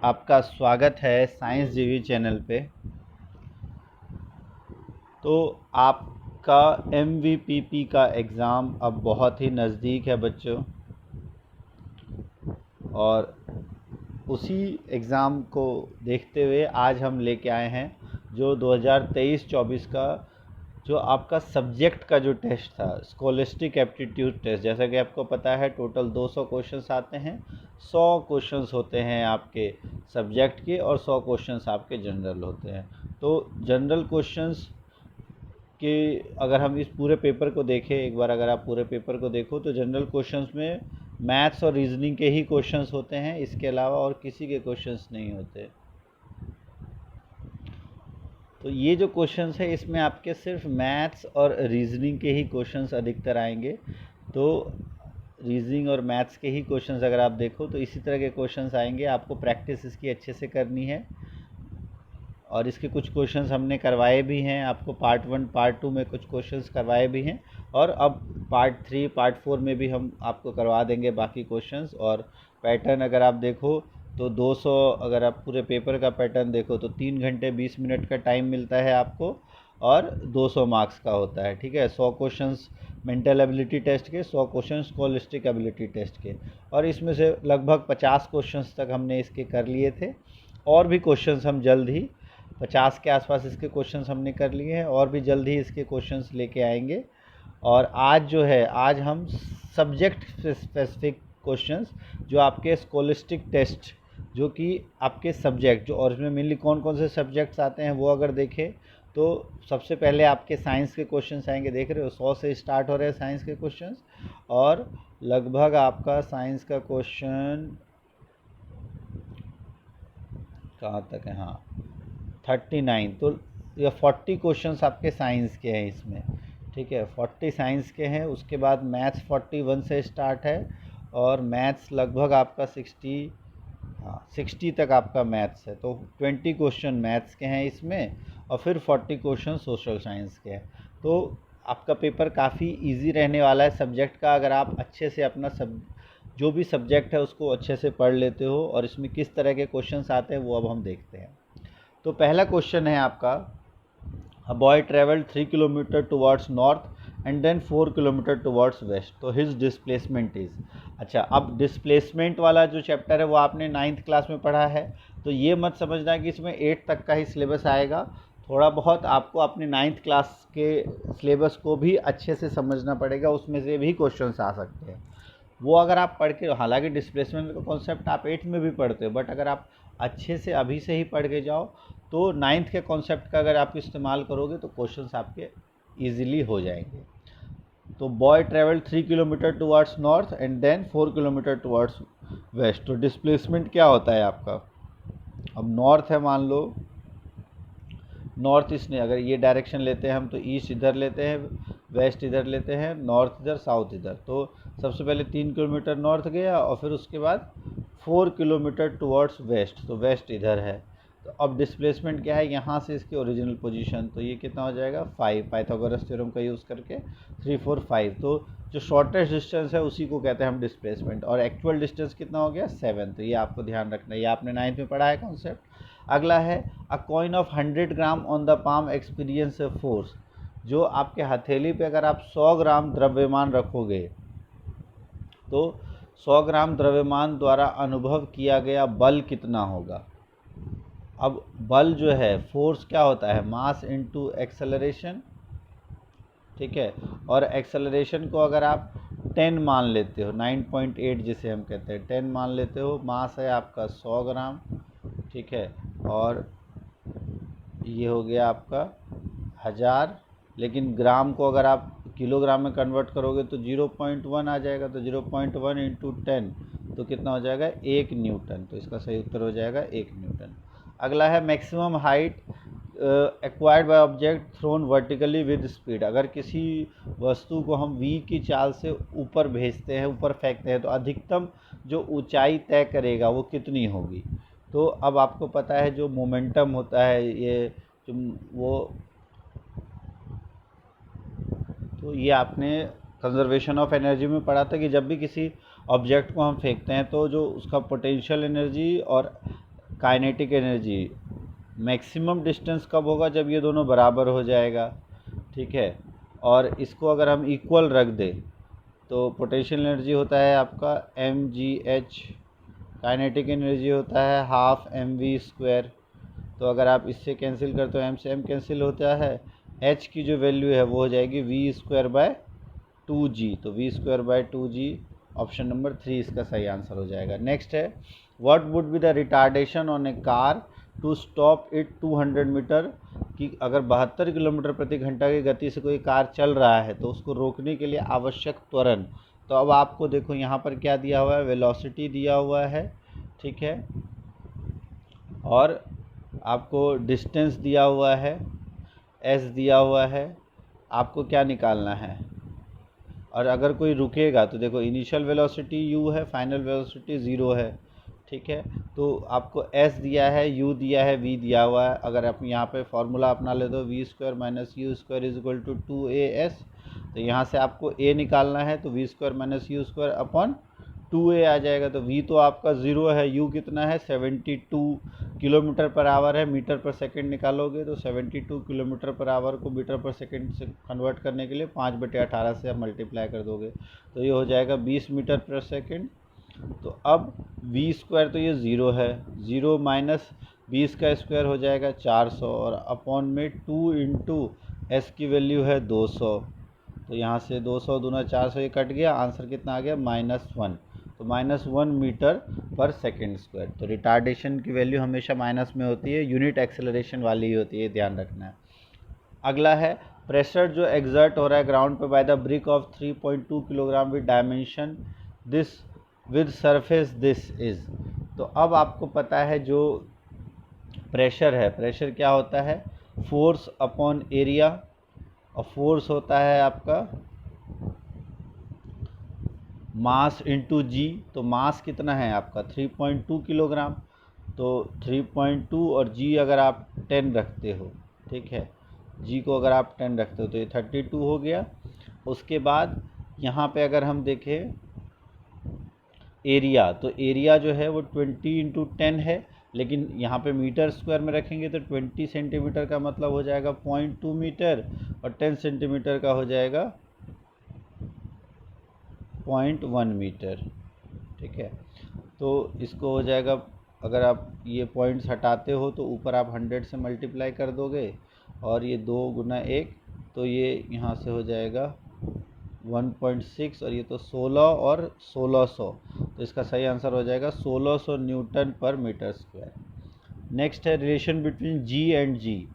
आपका स्वागत है साइंस जीवी चैनल पे। तो आपका MVPP का एग्ज़ाम अब बहुत ही नज़दीक है बच्चों, और उसी एग्ज़ाम को देखते हुए आज हम लेके आए हैं जो 2023-24 का जो आपका सब्जेक्ट का जो टेस्ट था, स्कॉलिस्टिक एप्टीट्यूड टेस्ट। जैसा कि आपको पता है टोटल 200 क्वेश्चंस आते हैं। 100 क्वेश्चंस होते हैं आपके सब्जेक्ट के और 100 क्वेश्चंस आपके जनरल होते हैं। तो जनरल क्वेश्चंस के अगर हम इस पूरे पेपर को देखें, एक बार अगर आप पूरे पेपर को देखो तो जनरल क्वेश्चंस में मैथ्स और रीजनिंग के ही क्वेश्चंस होते हैं, इसके अलावा और किसी के क्वेश्चंस नहीं होते। तो ये जो क्वेश्चंस है इसमें आपके सिर्फ मैथ्स और रीजनिंग के ही क्वेश्चंस अधिकतर आएंगे। तो रीजनिंग और मैथ्स के ही क्वेश्चंस अगर आप देखो तो इसी तरह के क्वेश्चंस आएंगे। आपको प्रैक्टिस इसकी अच्छे से करनी है, और इसके कुछ क्वेश्चंस हमने करवाए भी हैं आपको। पार्ट 1 पार्ट 2 में कुछ क्वेश्चंस करवाए भी हैं, और अब पार्ट 3 पार्ट 4 में भी हम आपको करवा देंगे बाकी क्वेश्चंस। और पैटर्न अगर आप देखो तो 200, अगर आप पूरे पेपर का पैटर्न देखो तो 3 घंटे 20 मिनट का टाइम मिलता है आपको, और 200 मार्क्स का होता है। ठीक है, 100 क्वेश्चंस मेंटल एबिलिटी टेस्ट के, 100 क्वेश्चंस स्कॉलिस्टिक एबिलिटी टेस्ट के, और इसमें से लगभग 50 क्वेश्चंस तक हमने इसके कर लिए थे। और भी क्वेश्चंस हम जल्द ही 50 के आसपास इसके क्वेश्चंस हमने कर लिए हैं, और भी जल्द ही इसके क्वेश्चंस लेके आएंगे। और आज जो है, आज हम सब्जेक्ट स्पेसिफिक क्वेश्चंस जो आपके स्कॉलिस्टिक टेस्ट, जो कि आपके सब्जेक्ट जो, और इसमें मेनली कौन कौन से सब्जेक्ट्स आते हैं वो अगर देखें तो सबसे पहले आपके साइंस के क्वेश्चंस आएंगे। देख रहे हो 100 से स्टार्ट हो रहे हैं साइंस के क्वेश्चंस, और लगभग आपका साइंस का क्वेश्चन कहाँ तक है, हाँ 39। तो ये 40 क्वेश्चंस आपके साइंस के हैं इसमें। ठीक है, 40 साइंस के हैं। उसके बाद मैथ्स 41 से स्टार्ट है, और मैथ्स लगभग आपका 60 तक आपका मैथ्स है। तो 20 क्वेश्चन मैथ्स के हैं इसमें, और फिर 40 क्वेश्चन सोशल साइंस के हैं। तो आपका पेपर काफ़ी इजी रहने वाला है सब्जेक्ट का, अगर आप अच्छे से अपना जो भी सब्जेक्ट है उसको अच्छे से पढ़ लेते हो। और इसमें किस तरह के क्वेश्चंस आते हैं वो अब हम देखते हैं। तो पहला क्वेश्चन है आपका, a boy travelled 3 kilometre towards north and then 4 kilometre towards west, तो हिज डिस्प्लेसमेंट इज। अच्छा, अब डिस्प्लेसमेंट वाला जो चैप्टर है वो आपने 9th क्लास में पढ़ा है, तो ये मत समझना कि इसमें 8 तक का ही सिलेबस आएगा। थोड़ा बहुत आपको अपने 9th क्लास के सिलेबस को भी अच्छे से समझना पड़ेगा, उसमें से भी क्वेश्चंस आ सकते हैं। वो अगर आप पढ़ के, हालांकि डिस्प्लेसमेंट का कॉन्सेप्ट आप 8th में भी पढ़ते हो, बट अगर आप अच्छे से अभी से ही पढ़ के जाओ तो 9th के कॉन्सेप्ट का अगर आप इस्तेमाल करोगे तो क्वेश्चंस आपके इजीली हो जाएंगे। तो boy travel 3 kilometre towards north and then 4 kilometre towards west. तो डिस्प्लेसमेंट क्या होता है आपका, अब नॉर्थ है मान लो, नॉर्थ ईस्ट नहीं, अगर ये डायरेक्शन लेते हैं हम तो ईस्ट इधर लेते हैं, वेस्ट इधर लेते हैं, नॉर्थ इधर, साउथ इधर। तो सबसे पहले 3 किलोमीटर नॉर्थ गया, और फिर उसके बाद 4 किलोमीटर टुवर्ड्स वेस्ट, तो वेस्ट इधर है। तो अब डिस्प्लेसमेंट क्या है, यहाँ से इसकी ओरिजिनल पोजीशन, तो ये कितना हो जाएगा 5, पाइथागोरस थ्योरम का यूज़ करके 3 4 5। तो जो शॉर्टेस्ट डिस्टेंस है उसी को कहते हैं हम डिस्प्लेसमेंट, और एक्चुअल डिस्टेंस कितना हो गया 7। तो ये आपको ध्यान रखना है, ये आपने 9th में पढ़ा है कॉन्सेप्ट। अगला है, अ coin of 100 gram on the palm experience force, जो आपके हथेली पे अगर आप 100 ग्राम द्रव्यमान रखोगे तो 100 ग्राम द्रव्यमान द्वारा अनुभव किया गया बल कितना होगा। अब बल जो है, फोर्स क्या होता है, मास इनटू एक्सेलरेशन। ठीक है, और एक्सेलरेशन को अगर आप 10 मान लेते हो, 9.8 जिसे हम कहते हैं 10 मान लेते हो, मास है आपका 100 ग्राम। ठीक है, और ये हो गया आपका 1000, लेकिन ग्राम को अगर आप किलोग्राम में कन्वर्ट करोगे तो 0.1 आ जाएगा। तो 0.1 इंटू 10 तो कितना हो जाएगा 1 न्यूटन। तो इसका सही उत्तर हो जाएगा 1 न्यूटन। अगला है maximum height acquired by object thrown vertically with speed, अगर किसी वस्तु को हम v की चाल से ऊपर भेजते हैं, ऊपर फेंकते हैं, तो अधिकतम जो ऊंचाई तय करेगा वो कितनी होगी। तो अब आपको पता है जो मोमेंटम होता है, ये जो वो, तो ये आपने कंजर्वेशन ऑफ एनर्जी में पढ़ा था कि जब भी किसी ऑब्जेक्ट को हम फेंकते हैं तो जो उसका पोटेंशियल एनर्जी और काइनेटिक एनर्जी, मैक्सिमम डिस्टेंस कब होगा, जब ये दोनों बराबर हो जाएगा, ठीक है। और इसको अगर हम इक्वल रख दें तो पोटेंशियल एनर्जी होता है आपका mgh, काइनेटिक एनर्जी होता है हाफ mv²। तो अगर आप इससे कैंसिल करते हो, m से m कैंसिल होता है, h की जो वैल्यू है वो हो जाएगी v²/2g। तो v²/2g ऑप्शन नंबर 3 इसका सही आंसर हो जाएगा। नेक्स्ट है, what would be the retardation on a car to stop it 200 metre, कि अगर 72 किलोमीटर प्रति घंटा की गति से कोई कार चल रहा है तो उसको रोकने के लिए आवश्यक त्वरण। तो अब आपको देखो यहाँ पर क्या दिया हुआ है, वेलोसिटी दिया हुआ है, ठीक है, और आपको डिस्टेंस दिया हुआ है, s दिया हुआ है, आपको क्या निकालना है। और अगर कोई रुकेगा तो देखो इनिशियल वेलोसिटी u है, फाइनल वेलोसिटी 0 है, ठीक है। तो आपको s दिया है, u दिया है, v दिया हुआ है। अगर आप यहाँ पे फॉर्मूला अपना ले दो v² - u² = 2as, तो यहाँ से आपको a निकालना है, तो v² - u² / 2a आ जाएगा। तो v तो आपका 0 है, u कितना है 72 किलोमीटर पर आवर है, मीटर पर सेकंड निकालोगे तो 72 किलोमीटर पर आवर को मीटर पर सेकंड से कन्वर्ट करने के लिए 5/18 से आप मल्टीप्लाई कर दोगे, तो ये हो जाएगा 20 मीटर पर सेकंड। तो अब v² तो ये 0 है, 0 माइनस 20 का स्क्वायर हो जाएगा 400, और अपॉन में 2 इंटू s की वैल्यू है 200। तो यहाँ से 200 दूना 400, ये कट गया, आंसर कितना आ गया -1। तो -1 मीटर पर सेकेंड स्क्वायर। तो रिटार्डेशन की वैल्यू हमेशा माइनस में होती है, यूनिट एक्सेलरेशन वाली ही होती है, ध्यान रखना है। अगला है, प्रेशर जो एग्जर्ट हो रहा है ग्राउंड पे by the brick of 3.2 kilogram with dimension this with surface this is. तो अब आपको पता है जो प्रेशर है, प्रेशर क्या होता है, फोर्स अपॉन एरिया, और फोर्स होता है आपका मास इंटू जी। तो मास कितना है आपका 3.2 किलोग्राम, तो 3.2 और जी अगर आप 10 रखते हो, ठीक है, जी को अगर आप 10 रखते हो तो ये 32 हो गया। उसके बाद यहाँ पे अगर हम देखें एरिया, तो एरिया जो है वो 20 × 10 है, लेकिन यहाँ पे मीटर स्क्वायर में रखेंगे तो 20 सेंटीमीटर का मतलब हो जाएगा 0.2 मीटर, और 10 सेंटीमीटर का हो जाएगा 0.1 मीटर, ठीक है। तो इसको हो जाएगा, अगर आप ये पॉइंट्स हटाते हो तो ऊपर आप 100 से मल्टीप्लाई कर दोगे, और ये 2 × 1, तो ये यहाँ से हो जाएगा 1.6, और ये तो 16 और 1600, तो इसका सही आंसर हो जाएगा 1600 न्यूटन पर मीटर स्क्वायर। नेक्स्ट है, relation between G and G.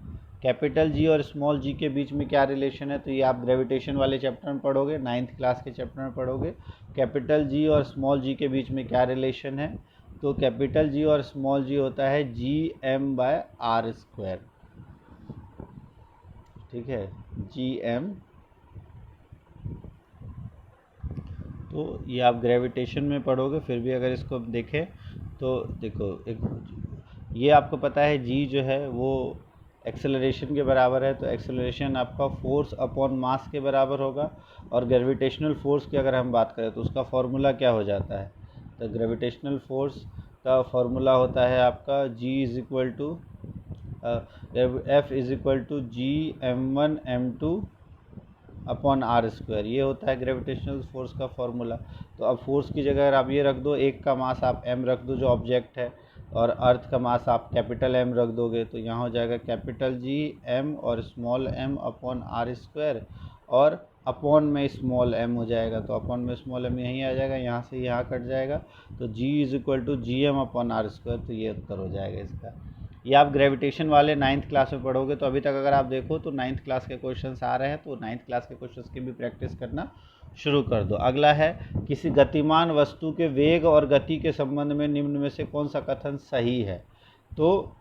Capital G और स्मॉल जी के बीच में क्या रिलेशन है, तो ये आप ग्रेविटेशन वाले चैप्टर में पढ़ोगे, 9th क्लास के चैप्टर में पढ़ोगे। कैपिटल जी और स्मॉल जी के बीच में क्या रिलेशन है, तो कैपिटल जी और स्मॉल जी होता है gm/r², ठीक है, gm। तो ये आप ग्रेविटेशन में पढ़ोगे, फिर भी अगर इसको देखें तो देखो ये आपको पता है जी जो है वो एक्सेलरेशन के बराबर है, तो एक्सेलरेशन आपका फोर्स अपॉन मास के बराबर होगा। और ग्रेविटेशनल फोर्स की अगर हम बात करें तो उसका फॉर्मूला क्या हो जाता है, तो ग्रेविटेशनल फोर्स का फॉर्मूला होता है आपका F = Gm1m2/r², ये होता है ग्रेविटेशनल फोर्स का फॉर्मूला। तो अब फोर्स की जगह आप ये रख दो, एक का मास आप m रख दो जो ऑब्जेक्ट है, और अर्थ का मास आप कैपिटल M रख दोगे, तो यहाँ हो जाएगा कैपिटल G m और स्मॉल m/r², और अपॉन में स्मॉल m हो जाएगा, तो अपॉन में स्मॉल m यहीं आ जाएगा, यहाँ से यहाँ कट जाएगा, तो G = Gm/r², तो ये उत्तर हो जाएगा इसका। ये आप ग्रेविटेशन वाले 9th क्लास में पढ़ोगे। तो अभी तक अगर आप देखो तो 9th क्लास के क्वेश्चंस आ रहे हैं, तो 9th क्लास के क्वेश्चंस की भी प्रैक्टिस करना शुरू कर दो। अगला है, किसी गतिमान वस्तु के वेग और गति के संबंध में निम्न में से कौन सा कथन सही है। तो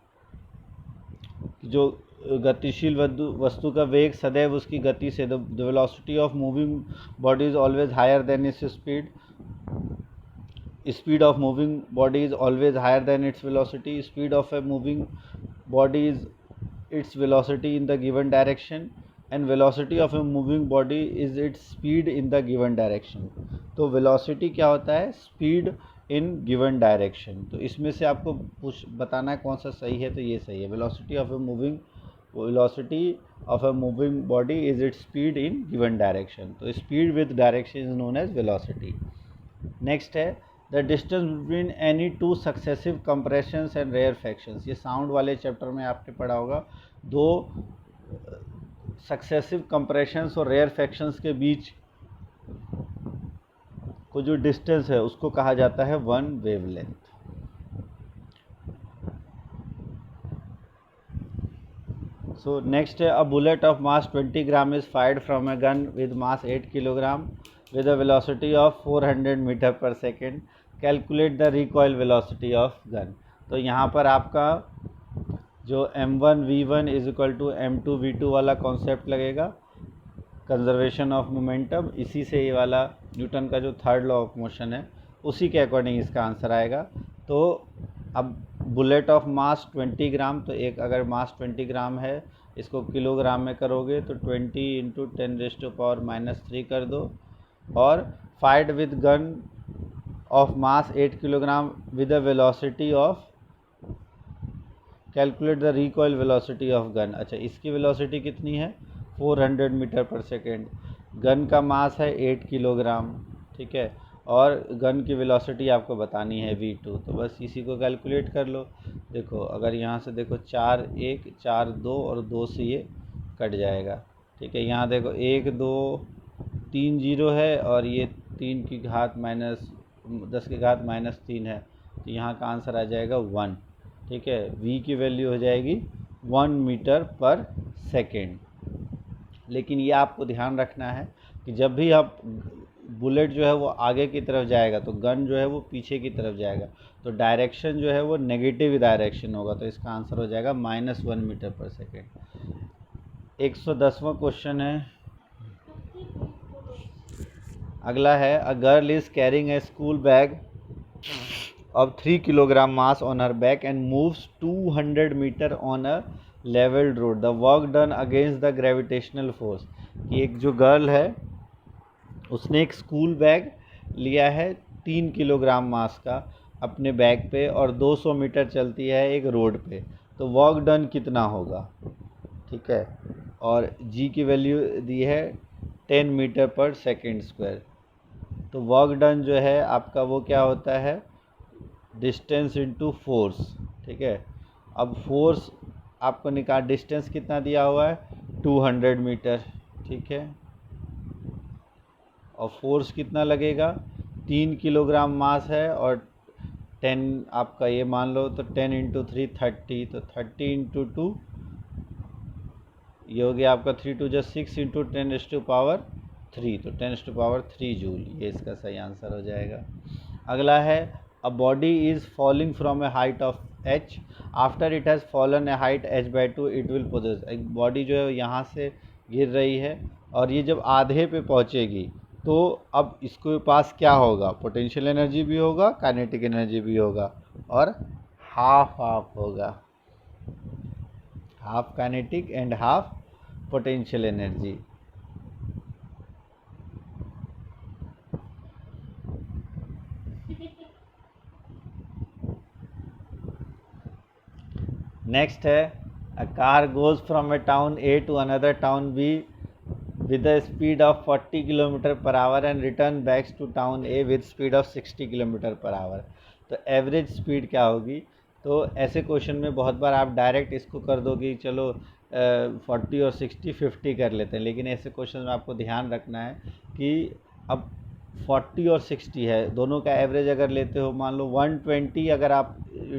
जो गतिशील वस्तु का वेग सदैव उसकी गति से, the velocity of moving body is always higher than its speed, speed of moving body is always higher than its velocity, speed of a moving body is its velocity in the given direction, and velocity of a moving body is its speed in the given direction। तो velocity क्या होता है, speed इन given direction. तो इसमें से आपको बताना है कौन सा सही है, तो ये सही है। Velocity of a moving body is its speed in given direction. तो speed with direction is known as velocity. Next है the distance between any two successive compressions and rarefactions. ये साउंड वाले चैप्टर में आपने पढ़ा होगा। दो सक्सेसिव कंप्रेशंस और रेयरफैक्शंस के बीच को जो डिस्टेंस है उसको कहा जाता है वन वेवलेंथ। सो नेक्स्ट है a bullet of mass 20 gram is fired from a gun with mass 8 kilogram with a velocity of 400 metre per second. Calculate the recoil velocity of gun. तो यहाँ पर आपका जो m1 v1 is equal to m2 v2 वाला concept लगेगा, conservation of momentum. इसी से ये वाला न्यूटन का जो थर्ड लॉ ऑफ मोशन है उसी के अकॉर्डिंग इसका आंसर आएगा। तो अब बुलेट ऑफ मास 20 ग्राम, तो एक अगर मास 20 ग्राम है इसको किलोग्राम में करोगे तो 20 इंटू 10⁻³ कर दो। और fired with gun of mass 8 kilogram with a velocity of, calculate the recoil velocity of gun. अच्छा, इसकी वेलोसिटी कितनी है 400 मीटर पर सेकेंड। गन का मास है 8 किलोग्राम, ठीक है, और गन की वेलोसिटी आपको बतानी है v2। तो बस इसी को कैलकुलेट कर लो। देखो अगर यहाँ से देखो 4 1 4 2 और 2 से ये कट जाएगा, ठीक है। यहाँ देखो 1 2 3 0 है और ये 3 की घात -10 की घात -3 है, तो यहाँ का आंसर आ जाएगा 1, ठीक है। v की वैल्यू हो जाएगी 1 मीटर पर सेकेंड। लेकिन ये आपको ध्यान रखना है कि जब भी आप बुलेट जो है वो आगे की तरफ जाएगा तो गन जो है वो पीछे की तरफ जाएगा, तो डायरेक्शन जो है वो नेगेटिव डायरेक्शन होगा। तो इसका आंसर हो जाएगा -1 मीटर पर सेकेंड। 110वां क्वेश्चन है, अगला है a girl is carrying a school bag of 3 kilogram mass on her back and moves 200 meter on a leveled road. The work done against the gravitational force। कि एक जो girl है उसने एक school bag लिया है 3 किलोग्राम मास का अपने बैग पे और 200 मीटर चलती है एक रोड पे, तो वर्क डन कितना होगा, ठीक है। और जी की वैल्यू दी है 10 मीटर पर सेकेंड स्क्वायर। तो वर्क डन जो है आपका वो क्या होता है डिस्टेंस इनटू फोर्स, ठीक है। अब फोर्स आपको निकाल, डिस्टेंस कितना दिया हुआ है 200 मीटर, ठीक है, और फोर्स कितना लगेगा 3 किलोग्राम मास है और 10 आपका ये मान लो, तो 10 इंटू 3 30, तो 30 इंटू 2 ये हो गया आपका 3 2 6 इंटू 10⁻³ तो 10⁻³ जूल। ये इसका सही आंसर हो जाएगा। अगला है a body is falling from a height of h, after it has fallen a height h/2 it will possess. एक बॉडी जो है यहाँ से गिर रही है और ये जब आधे पे पहुँचेगी तो अब इसके पास क्या होगा, पोटेंशियल एनर्जी भी होगा, काइनेटिक एनर्जी भी होगा, और हाफ होगा, half kinetic and half potential energy. Next है a car goes from A town A to another town B with a speed of 40 kilometre per hour and return backs to town A with speed of 60 kilometre per hour. तो average speed क्या होगी। तो ऐसे question में बहुत बार आप direct इसको कर दोगे, चलो 40 और 60 50 कर लेते हैं, लेकिन ऐसे क्वेश्चन में आपको ध्यान रखना है कि अब 40 और 60 है, दोनों का एवरेज अगर लेते हो, मान लो 120 अगर आप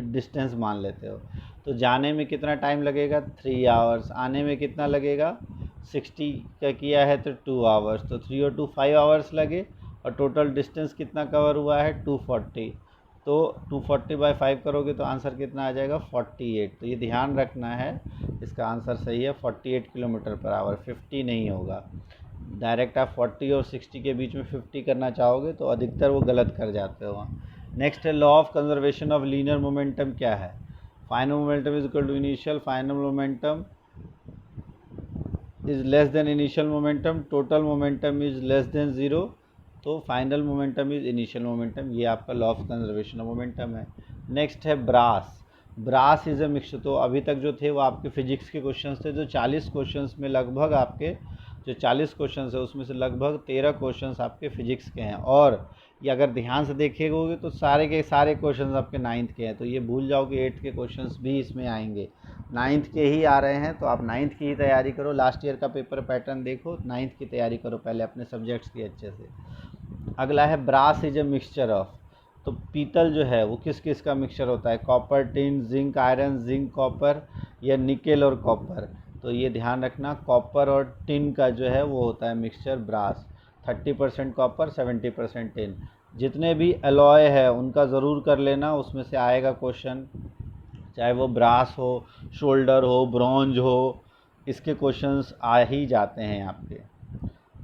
डिस्टेंस मान लेते हो, तो जाने में कितना टाइम लगेगा 3 आवर्स, आने में कितना लगेगा 60 का किया है तो 2 आवर्स, तो 3 और 2 5 आवर्स लगे, और टोटल डिस्टेंस कितना कवर हुआ है 240, तो 240/5 करोगे तो आंसर कितना आ जाएगा 48। तो ये ध्यान रखना है, इसका आंसर सही है 48 किलोमीटर पर आवर, 50 नहीं होगा। डायरेक्ट आप 40 और 60 के बीच में 50 करना चाहोगे तो अधिकतर वो गलत कर जाते हो वहाँ। नेक्स्ट है law of conservation of linear momentum क्या है। Final momentum is equal to initial, final momentum is less than initial momentum, total momentum is less than 0, तो final momentum is initial momentum, ये आपका law of conservation of momentum है। Next है brass. Brass is a mixture. तो अभी तक जो थे वो आपके फिजिक्स के क्वेश्चंस थे, जो 40 क्वेश्चंस में लगभग आपके जो 40 क्वेश्चंस है उसमें से लगभग 13 क्वेश्चंस आपके फिजिक्स के हैं। और ये अगर ध्यान से देखेंगे तो सारे के सारे क्वेश्चंस आपके 9th के हैं, तो ये भूल जाओ कि 8th के क्वेश्चंस भी इसमें आएंगे, 9th के ही आ रहे हैं। तो आप 9th की ही तैयारी करो, लास्ट ईयर का पेपर पैटर्न देखो, 9th की तैयारी करो पहले अपने सब्जेक्ट्स की अच्छे से। अगला है brass is a mixture of. तो पीतल जो है वो किस किस का मिक्सचर होता है, copper, tin, zinc, iron, zinc, copper, या निकेल और कॉपर। तो ये ध्यान रखना, कॉपर और टिन का जो है वो होता है मिक्सचर ब्रास। 30% copper, 70% tin. जितने भी अलॉय है उनका ज़रूर कर लेना, उसमें से आएगा क्वेश्चन, चाहे वो ब्रास हो, शोल्डर हो, ब्रॉन्ज हो, इसके क्वेश्चंस आ ही जाते हैं आपके।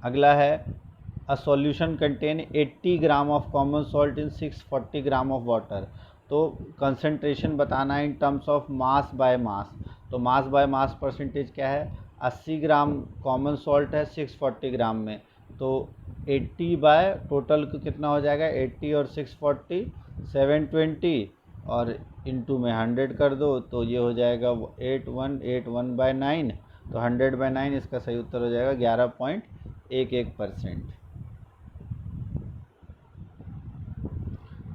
अगला है a solution contain 80 gram of common salt in 640 gram of water. तो कंसंट्रेशन बताना है in terms of mass by mass. तो मास बाय मास परसेंटेज क्या है, 80 ग्राम कॉमन सॉल्ट है 640 ग्राम में, तो 80 बाय टोटल कितना हो जाएगा, 80 और 640 720, और इनटू में 100 कर दो तो ये हो जाएगा 8181/9। तो 100/9 इसका सही उत्तर हो जाएगा 11.11%।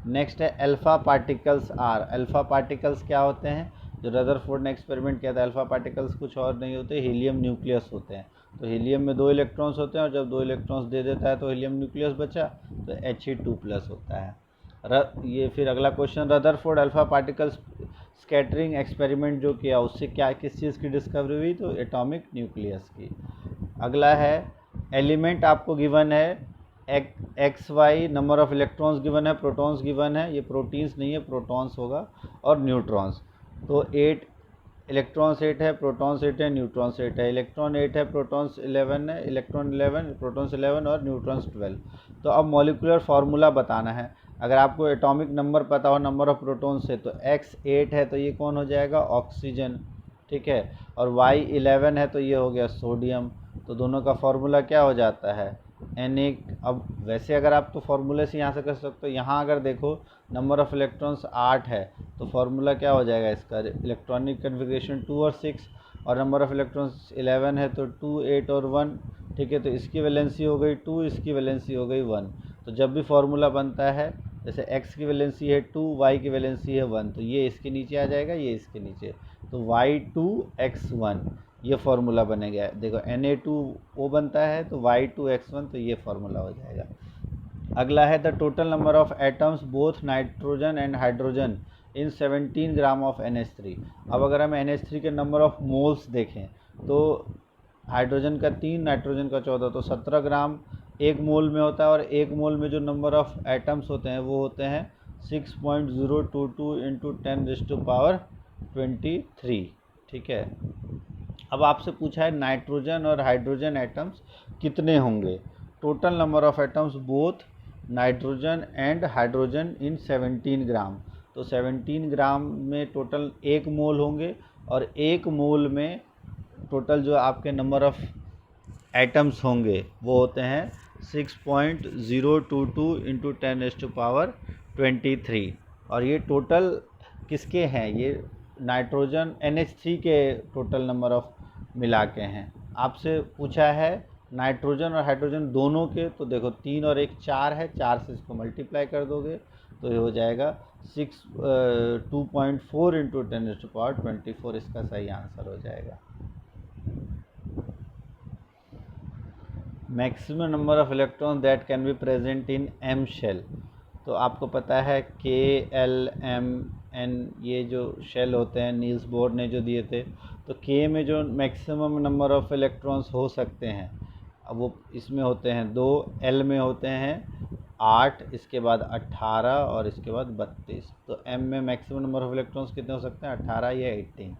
नेक्स्ट है alpha particles are. Alpha particles क्या होते हैं, जो रदरफोर्ड ने एक्सपेरिमेंट किया था, अल्फ़ा पार्टिकल्स कुछ और नहीं होते, हीलियम न्यूक्लियस होते हैं। तो हीलियम में 2 इलेक्ट्रॉन्स होते हैं, और जब 2 इलेक्ट्रॉन्स दे देता है तो हीलियम न्यूक्लियस बचा, तो He2+ होता है। ये फिर अगला question, Rutherford alpha particles scattering experiment जो किया उससे क्या किस चीज़ की डिस्कवरी हुई, तो एटॉमिक न्यूक्लियस की। अगला है एलिमेंट आपको गिवन है X Y, number of electrons given है, प्रोटॉन्स गिवन है, ये प्रोटीन्स नहीं है प्रोटॉन्स होगा, और न्यूट्रॉन्स। तो 8 इलेक्ट्रॉन्स 8 है, प्रोटॉन्स 8 है, न्यूट्रॉन्स 8 है, इलेक्ट्रॉन 8 है, प्रोटॉन्स 11 है, इलेक्ट्रॉन 11, प्रोटॉन्स 11 और न्यूट्रॉन्स 12। तो अब मॉलिक्यूलर फार्मूला बताना है। अगर आपको एटॉमिक नंबर पता हो नंबर ऑफ प्रोटॉन्स से, तो x 8 है तो ये कौन हो जाएगा, ऑक्सीजन, ठीक है, और y 11 है तो ये हो गया सोडियम। तो दोनों का फार्मूला क्या हो जाता है, Na। अब वैसे अगर आप तो फार्मूले से यहाँ से कर सकते हो, यहाँ अगर देखो नंबर ऑफ़ इलेक्ट्रॉन्स 8 है तो फार्मूला क्या हो जाएगा इसका, इलेक्ट्रॉनिक कन्फिग्रेशन 2 और 6, और नंबर ऑफ़ इलेक्ट्रॉन्स 11 है तो 2, 8 और 1, ठीक है। तो इसकी वैलेंसी हो गई 2, इसकी वैलेंसी हो गई 1। तो जब भी फार्मूला बनता है, जैसे x की वैलेंसी है 2, y की वैलेंसी है 1, तो ये इसके नीचे आ जाएगा, ये इसके नीचे, तो y2x1 ये फार्मूला बनेगा। देखो Na2O बनता है तो y2x1, तो ये फार्मूला हो जाएगा। अगला है the total number of atoms both nitrogen and hydrogen in 17 gram of NH3। अब अगर हम NH3 के नंबर ऑफ मोल्स देखें तो हाइड्रोजन का 3, नाइट्रोजन का 14, तो 17 ग्राम एक मोल में होता है, और एक मोल में जो नंबर ऑफ एटम्स होते हैं वो होते हैं 6.022 इंटू 10⁻23, ठीक है। अब आपसे पूछा है नाइट्रोजन और हाइड्रोजन एटम्स कितने होंगे, total number of atoms both nitrogen and hydrogen in 17 ग्राम। तो 17 ग्राम में टोटल 1 मोल होंगे, और 1 मोल में टोटल जो आपके नंबर ऑफ एटम्स होंगे वो होते हैं 6.022 इंटू 10⁻23। और ये टोटल किसके हैं, ये नाइट्रोजन NH3 के टोटल नंबर ऑफ मिला के हैं। आपसे पूछा है नाइट्रोजन और हाइड्रोजन दोनों के, तो देखो 3 और 1 4 है, 4 से इसको मल्टीप्लाई कर दोगे तो ये हो जाएगा 2.4 इंटू 10⁻24, इसका सही आंसर हो जाएगा। Maximum number of electron that can be present in M shell. तो आपको पता है K, L, M, N ये जो शेल होते हैं नील्स बोर ने जो दिए थे, तो K में जो मैक्सिमम नंबर ऑफ़ इलेक्ट्रॉन्स हो सकते हैं, अब वो इसमें होते हैं 2, L में होते हैं 8, इसके बाद 18 और इसके बाद 32। तो M में मैक्सिमम नंबर ऑफ़ इलेक्ट्रॉन्स कितने हो सकते हैं, 18 या 18।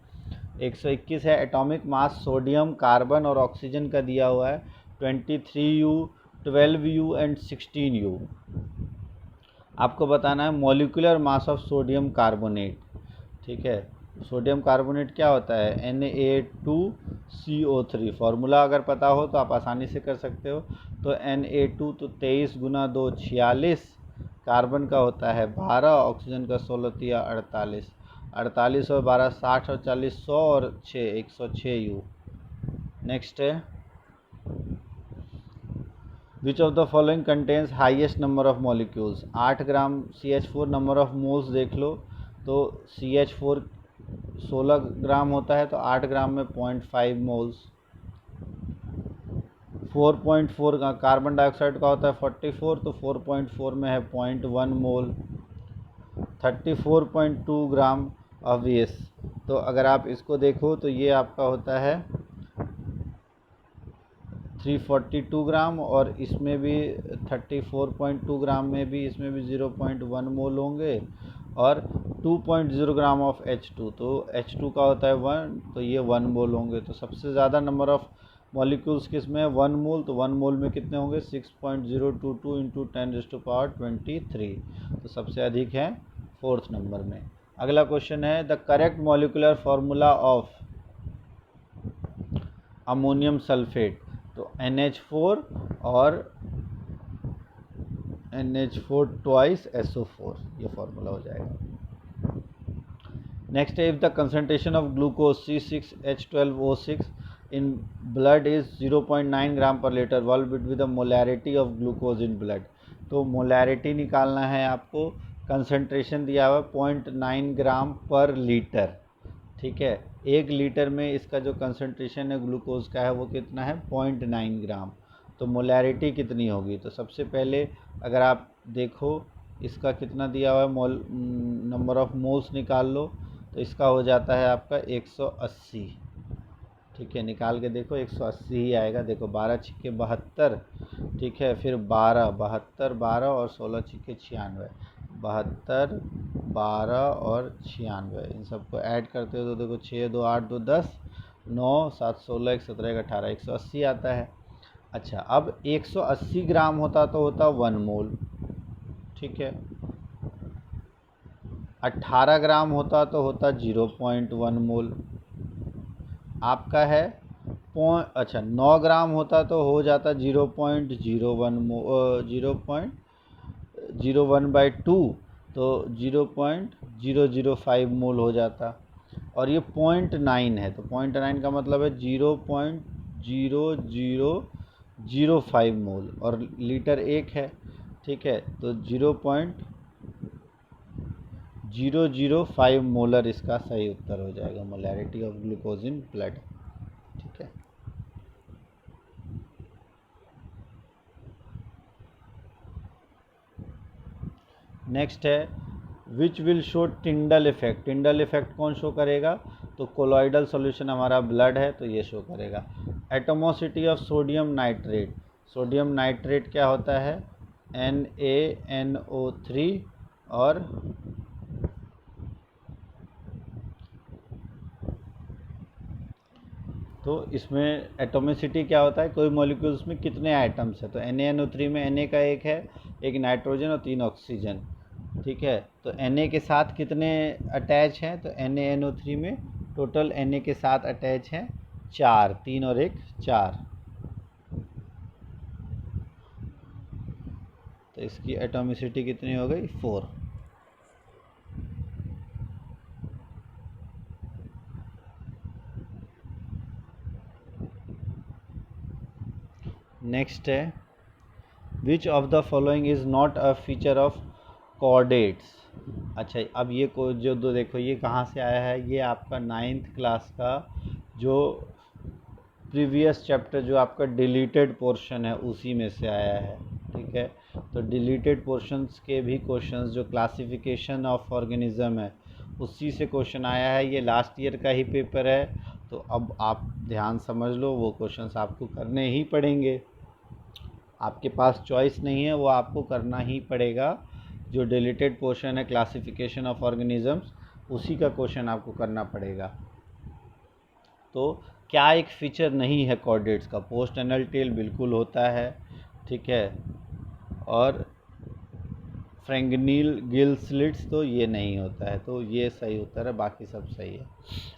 121 है। एटॉमिक मास सोडियम, कार्बन और ऑक्सीजन का दिया हुआ है 23U, 12U एंड 16U। आपको बताना है molecular mass of sodium carbonate, ठीक है। सोडियम कार्बोनेट क्या होता है, Na2CO3। फार्मूला अगर पता हो तो आप आसानी से कर सकते हो, तो Na2 तो 23 गुना 2 46, कार्बन का होता है 12, ऑक्सीजन का 16 तिया 48, 48 और 12 60 और 40 100 और 6 106 U। नेक्स्ट है which of the following contains highest number of molecules. 8 gram CH4, number of moles देख लो तो CH4 16 ग्राम होता है, तो 8 ग्राम में 0.5 मोल्स। 4.4 का कार्बन डाइऑक्साइड का होता है 44, तो 4.4 में है 0.1 मोल। 34.2 ग्राम ऑब्वियस, तो अगर आप इसको देखो तो ये आपका होता है 342 ग्राम, और इसमें भी 34.2 ग्राम में भी इसमें भी 0.1 मोल होंगे, और 2.0 ग्राम ऑफ H2, तो H2 का होता है 1, तो ये 1 मोल होंगे। तो सबसे ज़्यादा नंबर ऑफ मॉलिक्यूल्स किस में है 1 मोल, तो 1 मोल में कितने होंगे 6.022 इंटू 10⁻23, तो सबसे अधिक है 4th नंबर में। अगला क्वेश्चन है the correct molecular formula of ammonium sulphate, तो NH4 और NH4 ट्वाइस SO4, ये फार्मूला हो जाएगा। नेक्स्ट है if the concentration of glucose C6H12O6 in blood is 0.9 ग्राम पर litre, valve between the molarity of glucose in blood. तो molarity निकालना है आपको, कंसंट्रेशन दिया हुआ 0.9 ग्राम पर लीटर, ठीक है। 1 लीटर में इसका जो कंसंट्रेशन है ग्लूकोज का है वो कितना है 0.9 ग्राम, तो मोलैरिटी कितनी होगी। तो सबसे पहले अगर आप देखो इसका कितना दिया हुआ है नंबर ऑफ मोल्स निकाल लो, तो इसका हो जाता है आपका 180, ठीक है। निकाल के देखो 180 ही आएगा। देखो 12 छिक्के 72, ठीक है, फिर 12 72 12 और 16 छिक्के 96, 72 12 और 96, इन सबको ऐड करते हो तो देखो 6 2 8 2 10 9 7 16 1 17 1 18 180 आता है। अच्छा, अब 180 ग्राम होता तो होता 1 मोल, ठीक है। 18 ग्राम होता तो होता 0.1 मोल आपका है। अच्छा 9 ग्राम होता तो हो जाता 0.01 0.01/2, तो 0.005 मोल हो जाता, और ये 0.9 है, तो 0.9 का मतलब है 0.0005 मोल, और लीटर 1 है, ठीक है, तो 0.005 मोलर इसका सही उत्तर हो जाएगा, molarity of glucose in blood, ठीक है। नेक्स्ट है which will show Tyndall effect. Tyndall effect कौन शो करेगा, तो कोलॉइडल सॉल्यूशन हमारा ब्लड है तो ये शो करेगा। एटमोसिटी of sodium nitrate, sodium nitrate क्या होता है NaNO3, और तो इसमें एटोमिसिटी क्या होता है, कोई मॉलिक्यूल्स में कितने आइटम्स है, तो NaNO3 में Na का एक है, एक नाइट्रोजन और 3 ऑक्सीजन, ठीक है। तो Na के साथ कितने अटैच हैं, तो NaNO3 में टोटल Na के साथ अटैच हैं 4, 3 और 1 4, तो इसकी एटोमिसिटी कितनी हो गई 4। नेक्स्ट है which of the following is not a feature of chordates. अच्छा, अब ये को जो दो देखो ये कहाँ से आया है, ये आपका 9th क्लास का जो प्रीवियस चैप्टर जो आपका डिलीटेड पोर्शन है उसी में से आया है, ठीक है। तो डिलीटेड पोर्शंस के भी क्वेश्चंस जो क्लासिफिकेशन ऑफ ऑर्गेनिज्म है उसी से क्वेश्चन आया है, ये लास्ट ईयर का ही पेपर है, तो अब आप ध्यान समझ लो, वो क्वेश्चंस आपको करने ही पड़ेंगे, आपके पास चॉइस नहीं है, वो आपको करना ही पड़ेगा। जो डिलीटेड पोर्शन है क्लासिफिकेशन ऑफ ऑर्गेनिजम्स उसी का क्वेश्चन आपको करना पड़ेगा। तो क्या एक फीचर नहीं है कॉर्डेट्स का, पोस्ट एनल टेल बिल्कुल होता है, ठीक है, और फ्रेंगनील गिल स्लिट्स तो ये नहीं होता है, तो ये सही उत्तर है, बाकी सब सही है।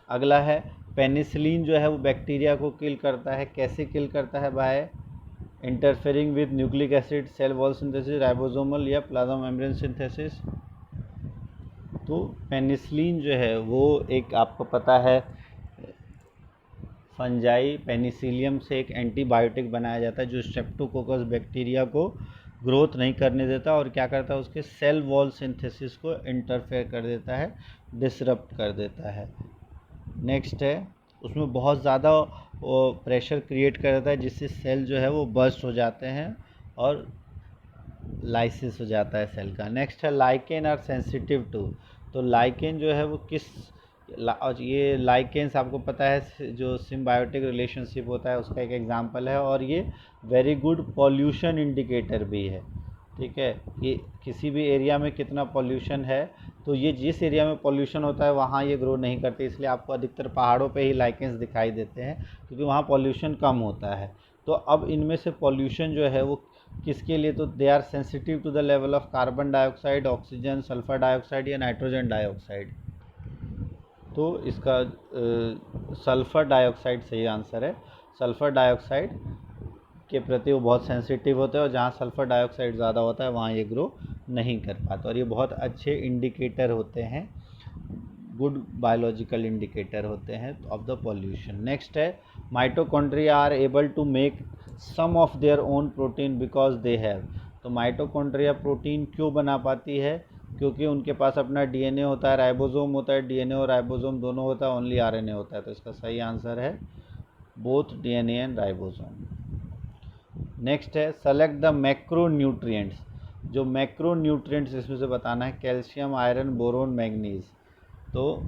अगला है पेनिसिलिन जो है वो बैक्टीरिया को किल करता है, कैसे किल करता है भाई, interfering with nucleic acid, cell wall synthesis, ribosomal या प्लाज्मा मेम्ब्रेन सिंथेसिस। तो पेनिसिलिन जो है वो एक आपको पता है फंजाई पेनिसिलियम से एक एंटीबायोटिक बनाया जाता है जो स्ट्रेप्टोकोकस बैक्टीरिया को ग्रोथ नहीं करने देता और क्या करता है उसके सेल वॉल सिंथेसिस को इंटरफेयर कर देता है, डिसरप्ट कर देता है। नेक्स्ट है उसमें बहुत ज़्यादा प्रेशर क्रिएट कर देता है जिससे सेल जो है वो बर्स्ट हो जाते हैं और लाइसिस हो जाता है सेल का। नेक्स्ट है लाइकेन आर सेंसिटिव टू। तो लाइकेन जो है वो ये लाइकेन्स आपको पता है जो सिम्बायोटिक रिलेशनशिप होता है उसका एक एग्जांपल है और ये वेरी गुड पॉल्यूशन इंडिकेटर भी है। ठीक है, ये किसी भी एरिया में कितना पॉल्यूशन है, तो ये जिस एरिया में पॉल्यूशन होता है वहाँ ये ग्रो नहीं करते, इसलिए आपको अधिकतर पहाड़ों पे ही लाइकेंस दिखाई देते हैं क्योंकि वहाँ पॉल्यूशन कम होता है। तो अब इनमें से पॉल्यूशन जो है वो किसके लिए, तो they are sensitive to the level of carbon dioxide, oxygen, sulphur dioxide या नाइट्रोजन डाइऑक्साइड। तो इसका सल्फ़र डाइऑक्साइड सही आंसर है। सल्फ़र डाइऑक्साइड के प्रति वो बहुत सेंसिटिव होते हैं और जहाँ सल्फ़र डाइऑक्साइड ज़्यादा होता है वहाँ ये ग्रो नहीं कर पाता और ये बहुत अच्छे इंडिकेटर होते हैं, गुड बायोलॉजिकल इंडिकेटर होते हैं ऑफ द पॉल्यूशन। नेक्स्ट है mitochondria are able to make some of their own protein because they have. तो माइटोकॉन्ड्रिया प्रोटीन क्यों बना पाती है, क्योंकि उनके पास अपना डीएनए होता है, राइबोसोम होता है, डीएनए और राइबोसोम दोनों होता है, ओनली आरएनए होता है। तो इसका सही आंसर है both DNA and ribosome. Next है सेलेक्ट द मैक्रो न्यूट्रिएंट्स। जो मैक्रो न्यूट्रिएंट्स इसमें से बताना है कैल्शियम, आयरन, बोरोन, मैग्नीज। तो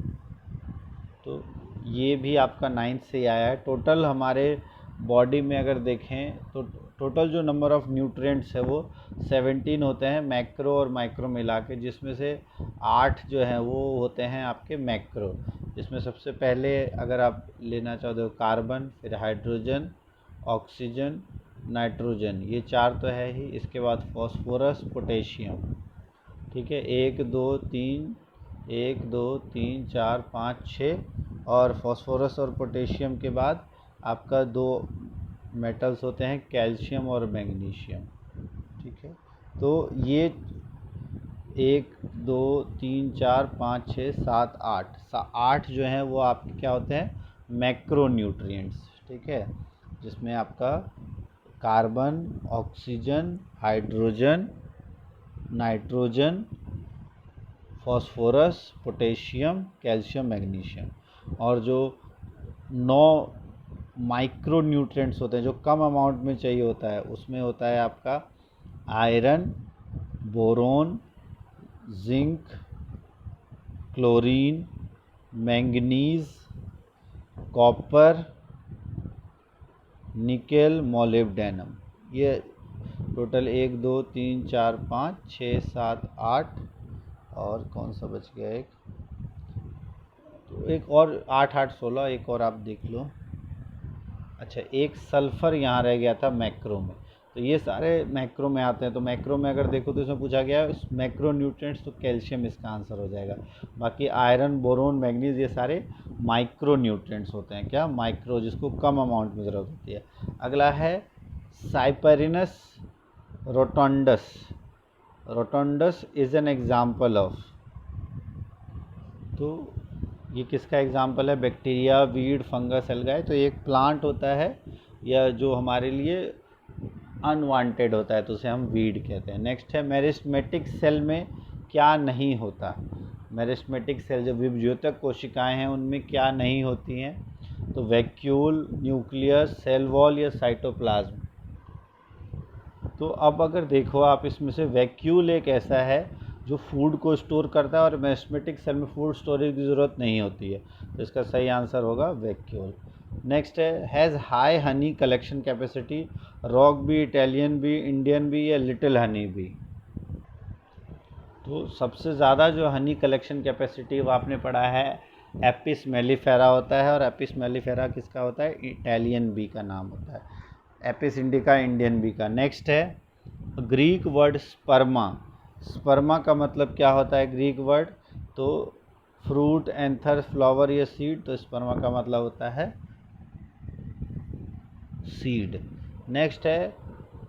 ये भी आपका 9th से आया है। टोटल हमारे बॉडी में अगर देखें तो टोटल जो नंबर ऑफ़ न्यूट्रिएंट्स है वो 17 होते हैं मैक्रो और माइक्रो मिला के, जिसमें से 8 जो हैं वो होते हैं आपके मैक्रो। जिसमें सबसे पहले अगर आप लेना चाहते हो कार्बन, फिर हाइड्रोजन, ऑक्सीजन, नाइट्रोजन, ये 4 तो है ही। इसके बाद फॉस्फोरस, पोटेशियम। ठीक है, 1 2 3 4 5 6 और फॉस्फोरस और पोटेशियम के बाद आपका 2 मेटल्स होते हैं कैल्शियम और मैग्नीशियम। ठीक है, तो ये 1 2 3 4 5 6 7 8 जो हैं वो आपके क्या होते हैं मैक्रो न्यूट्रिएंट्स। ठीक है, जिसमें आपका carbon, oxygen, hydrogen, nitrogen, phosphorus, potassium, calcium, magnesium. और जो 9 माइक्रो न्यूट्रिएंट्स होते हैं जो कम अमाउंट में चाहिए होता है, उसमें होता है आपका iron, boron, zinc, chlorine, manganese, copper, nickel, molybdenum. ये टोटल 1 2 3 4 5 6 7 8 और कौन सा बच गया एक, तो एक और 8 8 16, एक और आप देख लो। अच्छा, एक सल्फ़र यहाँ रह गया था मैक्रो में। तो ये सारे मैक्रो में आते हैं। तो मैक्रो में अगर देखो तो इसमें पूछा गया है मैक्रो न्यूट्रिएंट्स, तो कैल्शियम इसका आंसर हो जाएगा। बाकी आयरन, बोरोन, मैग्नीज ये सारे माइक्रो न्यूट्रिएंट्स होते हैं। क्या माइक्रो, जिसको कम अमाउंट में ज़रूरत होती है। अगला है साइपेरिनस रोटोंडस। रोटोंडस इज़ एन एग्जाम्पल ऑफ। तो ये किसका एग्जाम्पल है, बैक्टीरिया, वीड, फंगस, एल्गाई। तो एक प्लांट होता है या जो हमारे लिए अनवांटेड होता है तो उसे हम वीड कहते हैं। नेक्स्ट है मेरिस्टेमेटिक सेल में क्या नहीं होता। मेरिस्टेमेटिक सेल जो विभज्योतक कोशिकाएं हैं उनमें क्या नहीं होती हैं, तो वैक्यूल, न्यूक्लियस, सेल वॉल या साइटोप्लाज्म। तो अब अगर देखो आप इसमें से वैक्यूल एक ऐसा है जो फूड को स्टोर करता है और मेरिस्टेमेटिक सेल में फूड स्टोरेज की ज़रूरत नहीं होती है। तो इसका सही आंसर होगा वैक्यूल। नेक्स्ट है has high honey collection capacity. Rock bee, Italian bee, Indian bee या लिटिल हनी बी। तो सबसे ज़्यादा जो हनी कलेक्शन कैपेसिटी वो आपने पढ़ा है एपिस मेलिफेरा होता है, और एपिस मेलिफेरा किसका होता है, इटालियन बी का नाम होता है। एपिस इंडिका इंडियन बी का। नेक्स्ट है ग्रीक वर्ड स्पर्मा। स्पर्मा का मतलब क्या होता है ग्रीक वर्ड, तो फ्रूट, एंथर, फ्लावर या सीड। तो स्पर्मा का मतलब होता है सीड। नेक्स्ट है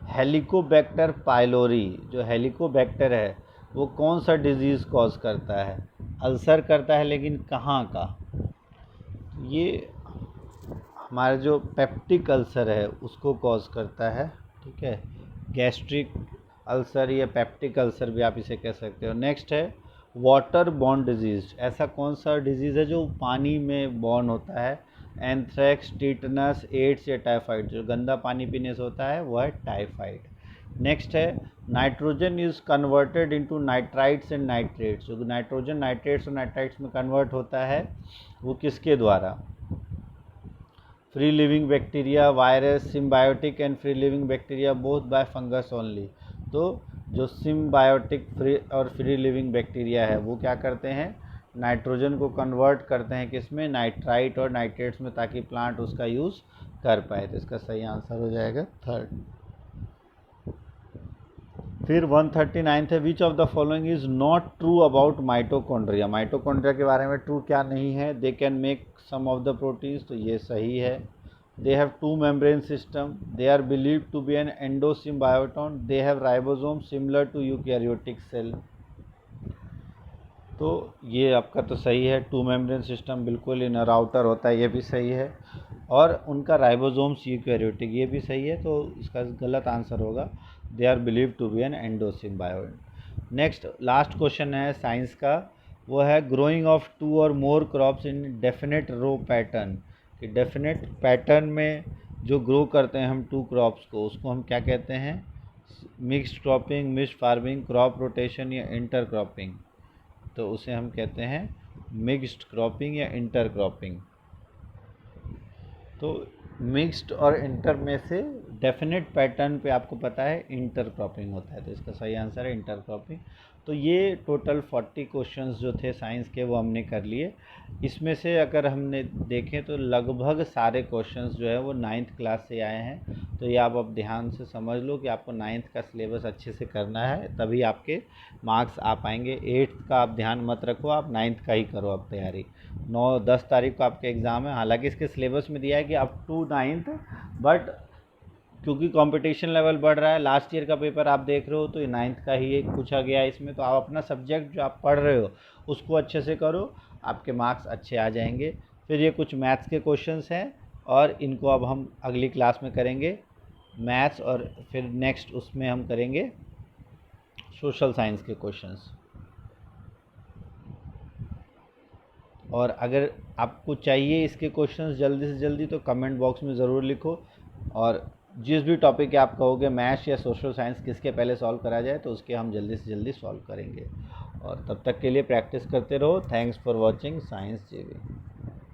हेलिकोबैक्टर पाइलोरी, जो हेलिकोबैक्टर है वो कौन सा डिजीज़ कॉज करता है? अल्सर करता है, लेकिन कहाँ का? ये हमारा जो पेप्टिक अल्सर है उसको कॉज करता है, ठीक है। गैस्ट्रिक अल्सर या पेप्टिक अल्सर भी आप इसे कह सकते हो। नेक्स्ट है वाटर बॉर्न डिजीज़। ऐसा कौन सा डिजीज़ है जो पानी में बॉर्न होता है? एंथ्रेक्स, टिटनस, एड्स या टाइफाइड। जो गंदा पानी पीने से होता है वो है टाइफाइड। नेक्स्ट है nitrogen is converted into nitrites and nitrates. जो नाइट्रोजन नाइट्रेट्स और नाइट्राइट्स में कन्वर्ट होता है वो किसके द्वारा? Free living bacteria, virus, symbiotic and free living bacteria both bye fungus only. तो जो सिम्बायोटिक फ्री और फ्री लिविंग बैक्टीरिया है वो क्या करते हैं? नाइट्रोजन को कन्वर्ट करते हैं किसमें? नाइट्राइट और नाइट्रेट्स में, ताकि प्लांट उसका यूज़ कर पाए। तो इसका सही आंसर हो जाएगा थर्ड। फिर 139 है which of the following is not true about mitochondria. Mitochondria के बारे में ट्रू क्या नहीं है? They can make some of the proteins, तो ये सही है। They have two membrane system, they are believed to be an endosymbiont, they have ribosome similar to eukaryotic cell. तो ये आपका तो सही है, टू मेम्ब्रेन सिस्टम बिल्कुल इनर आउटर होता है, ये भी सही है। और उनका राइबोसोम्स यूकैरियोटिक, ये भी सही है। तो इसका गलत आंसर होगा they are believe to be an endosymbiont. Next last question है साइंस का, वो है growing of two or more crops in definite row pattern. कि डेफिनेट पैटर्न में जो ग्रो करते हैं हम टू क्रॉप्स को, उसको हम क्या कहते हैं? Mixed cropping, mixed farming, crop rotation या इंटर क्रॉपिंग। तो उसे हम कहते हैं मिक्स्ड क्रॉपिंग या इंटर क्रॉपिंग। तो मिक्स्ड और इंटर में से डेफिनेट पैटर्न पे आपको पता है इंटर क्रॉपिंग होता है, तो इसका सही आंसर है इंटर क्रॉपिंग। तो ये टोटल 40 क्वेश्चंस जो थे साइंस के वो हमने कर लिए। इसमें से अगर हमने देखें तो लगभग सारे क्वेश्चंस जो है वो 9th क्लास से आए हैं। तो ये आप अब ध्यान से समझ लो कि आपको 9th का सिलेबस अच्छे से करना है, तभी आपके मार्क्स आ पाएंगे। 8th का आप ध्यान मत रखो, आप 9th का ही करो अब तैयारी। 9-10 तारीख को आपका एग्ज़ाम है। हालांकि इसके सिलेबस में दिया है कि अप टू 9th, बट क्योंकि कंपटीशन लेवल बढ़ रहा है, लास्ट ईयर का पेपर आप देख रहे हो तो ये 9th का ही एक पूछा गया है इसमें। तो आप अपना सब्जेक्ट जो आप पढ़ रहे हो उसको अच्छे से करो, आपके मार्क्स अच्छे आ जाएंगे। फिर ये कुछ मैथ्स के क्वेश्चंस हैं और इनको अब हम अगली क्लास में करेंगे मैथ्स, और फिर नेक्स्ट उसमें हम करेंगे सोशल साइंस के क्वेश्चंस। और अगर आपको चाहिए इसके क्वेश्चंस जल्दी से जल्दी तो कमेंट बॉक्स में ज़रूर लिखो, और जिस भी टॉपिक के आप कहोगे मैथ्स या सोशल साइंस किसके पहले सॉल्व करा जाए तो उसके हम जल्दी से जल्दी सॉल्व करेंगे। और तब तक के लिए प्रैक्टिस करते रहो। थैंक्स फॉर वॉचिंग साइंस जेवी।